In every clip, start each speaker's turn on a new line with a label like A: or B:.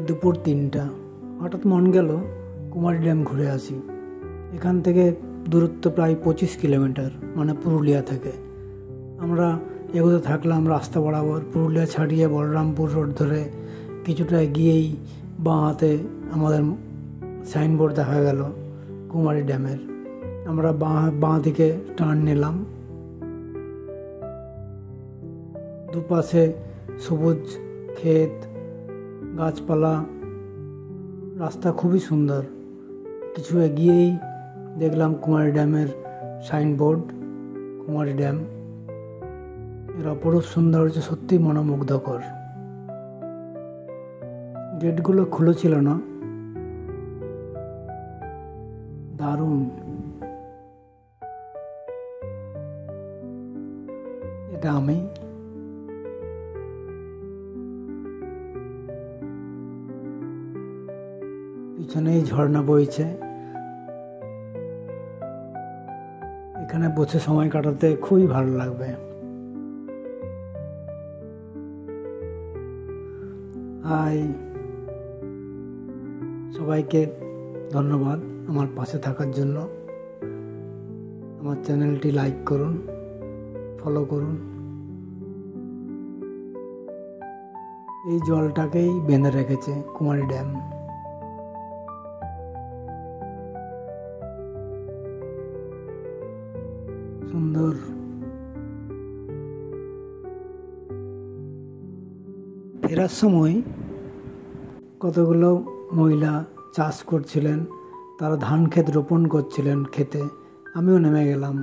A: দুপুর ৩টা। হঠাৎ মন গেল কুমারী ড্যাম ঘুরে আসি। এখান থেকে দূরত্ব প্রায় ২৫ কিলোমিটার, মানে পুরুলিয়া থেকে। আমরা এগোতে থাকলাম রাস্তা বরাবর, পুরুলিয়া ছাড়িয়ে বলরামপুর রোড ধরে কিছুটা এগিয়েই বাঁ হাতে আমাদের সাইনবোর্ড দেখা গেল কুমারী ড্যামের। আমরা বাঁ দিকে টার্ন নিলাম। দুপাশে সবুজ ক্ষেত, গাছপালা, রাস্তা খুবই সুন্দর। কিছু এগিয়েই দেখলাম কুমারী ড্যামের সাইনবোর্ড, কুমারী ড্যাম। এর অপরূপ সৌন্দর্য সত্যি মনোমুগ্ধকর। গেটগুলো খুলে ছিল না, দারুণ। এটা আমি। পিছনেই ঝর্ণা বইছে। এখানে বসে সময় কাটাতে খুবই ভালো লাগবে। হাই, সবাইকে ধন্যবাদ আমার পাশে থাকার জন্য। আমার চ্যানেলটি লাইক করুন, ফলো করুন। এই জলটাকেই বেঁধে রেখেছে কুমারী ড্যাম। সুন্দর। ফেরার সময় কতগুলো মহিলা চাষ করছিলেন, তারা ধান ক্ষেত রোপণ করছিলেন খেতে। আমিও নেমে গেলাম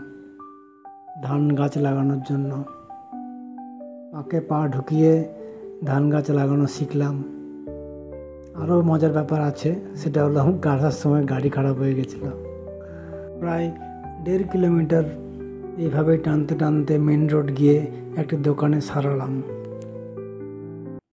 A: ধান গাছ লাগানোর জন্য। পাকে পা ঢুকিয়ে ধান গাছ লাগানো শিখলাম। আরও মজার ব্যাপার আছে, সেটা হলো আসার সময় গাড়ি খারাপ হয়ে গেছিল। প্রায় ১.৫ কিলোমিটার এইভাবে টানতে টানতে মেন রোড গিয়ে একটি দোকানে সারালাম।